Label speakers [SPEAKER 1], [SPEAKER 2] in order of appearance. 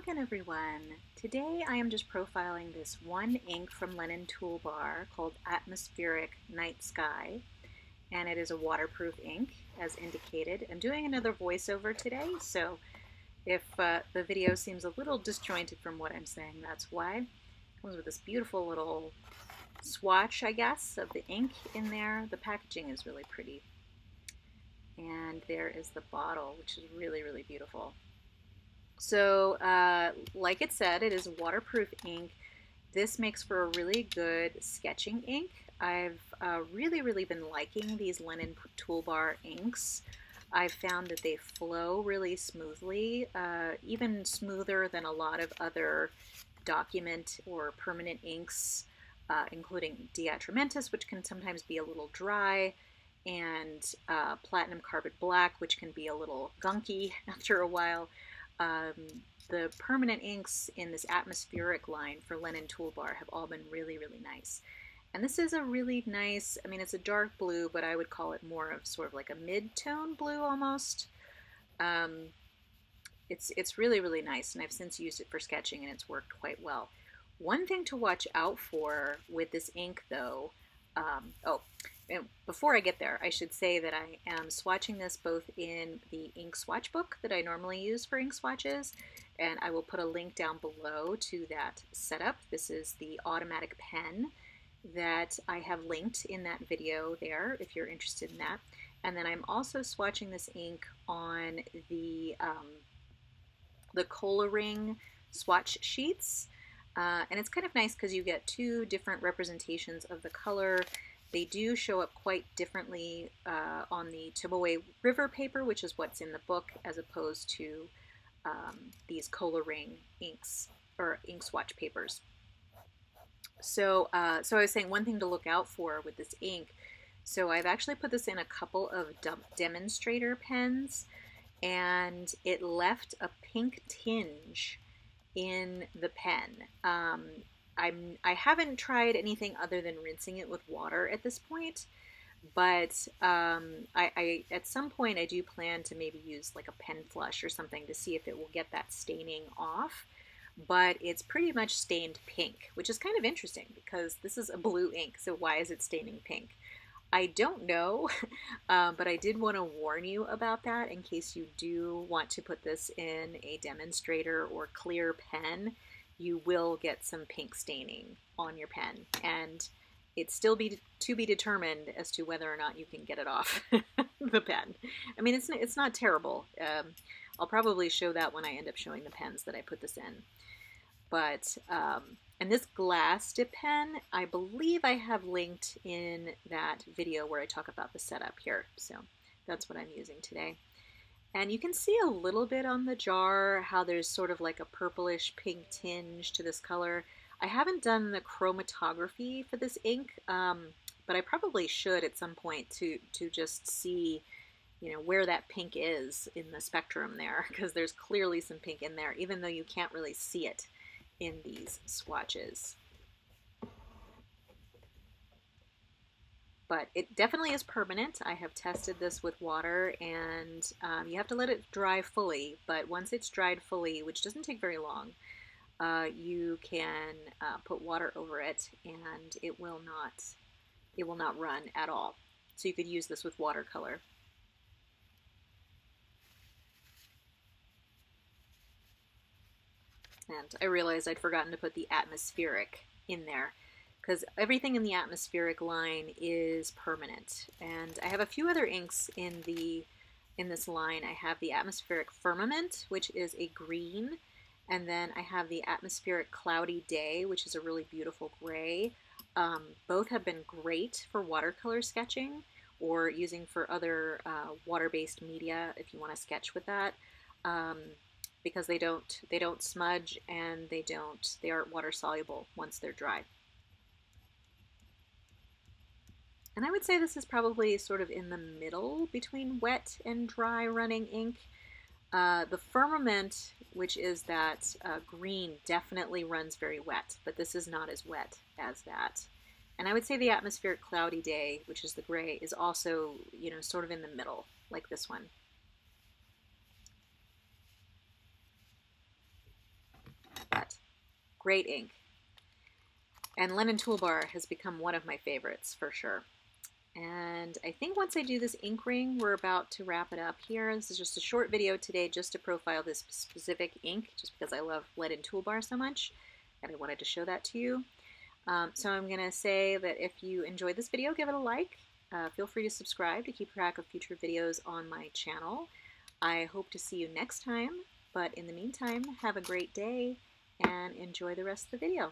[SPEAKER 1] again, everyone. Today I am just profiling this one ink from Lennon toolbar called Atmospheric Night Sky, and it is a waterproof ink as indicated. I'm doing another voiceover today, so if the video seems a little disjointed from what I'm saying, that's why. It comes with this beautiful little swatch, I guess, of the ink in there. The packaging is really pretty. And there is the bottle, which is really, really beautiful. So, like it said, it is waterproof ink. This makes for a really good sketching ink. I've really been liking these Lennon Toolbar inks. I've found that they flow really smoothly, even smoother than a lot of other document or permanent inks, including Diatramentis, which can sometimes be a little dry, and Platinum Carbon Black, which can be a little gunky after a while. The permanent inks in this atmospheric line for Lennon Toolbar have all been really nice. And this is a really nice, I mean, it's a dark blue, but I would call it more of sort of like a mid-tone blue almost. It's really nice, and I've since used it for sketching, and it's worked quite well. One thing to watch out for with this ink, though, and before I get there, I should say that I am swatching this both in the ink swatch book that I normally use for ink swatches, and I will put a link down below to that setup. This is the automatic pen that I have linked in that video there if you're interested in that. And then I'm also swatching this ink on the Coloring swatch sheets. And it's kind of nice because you get two different representations of the color. They do show up quite differently on the Tomoe River paper, which is what's in the book, as opposed to these Coloring inks or ink swatch papers. So I was saying one thing to look out for with this ink. So I've actually put this in a couple of demonstrator pens, and it left a pink tinge in the pen. I haven't tried anything other than rinsing it with water at this point, but I at some point I do plan to maybe use like a pen flush or something to see if it will get that staining off. But it's pretty much stained pink, which is kind of interesting because this is a blue ink, so why is it staining pink? I don't know, but I did want to warn you about that in case you do want to put this in a demonstrator or clear pen. You will get some pink staining on your pen, and it's still to be determined as to whether or not you can get it off the pen. I mean, it's not terrible. I'll probably show that when I end up showing the pens that I put this in. But, and this glass dip pen, I believe I have linked in that video where I talk about the setup here. So that's what I'm using today. And you can see a little bit on the jar how there's sort of like a purplish pink tinge to this color. I haven't done the chromatography for this ink, but I probably should at some point to just see, you know, where that pink is in the spectrum there, because there's clearly some pink in there, even though you can't really see it in these swatches. But it definitely is permanent. I have tested this with water, and you have to let it dry fully, but once it's dried fully, which doesn't take very long, you can put water over it, and it will not run at all. So you could use this with watercolor. And I realized I'd forgotten to put the atmospheric in there because everything in the atmospheric line is permanent. And I have a few other inks in this line. I have the atmospheric firmament, which is a green, and then I have the atmospheric cloudy day, which is a really beautiful gray. Both have been great for watercolor sketching or using for other water-based media if you want to sketch with that. Because they don't smudge, and they aren't water soluble once they're dry. And I would say this is probably sort of in the middle between wet and dry running ink. The firmament, which is that green, definitely runs very wet, but this is not as wet as that. And I would say the atmospheric cloudy day, which is the gray, is also, you know, sort of in the middle, like this one. Great ink. And Lennon Toolbar has become one of my favorites for sure. And I think once I do this ink ring, we're about to wrap it up here. This is just a short video today just to profile this specific ink, just because I love Lennon Toolbar so much, and I wanted to show that to you. So I'm going to say that if you enjoyed this video, give it a like. Feel free to subscribe to keep track of future videos on my channel. I hope to see you next time, but in the meantime, have a great day and enjoy the rest of the video.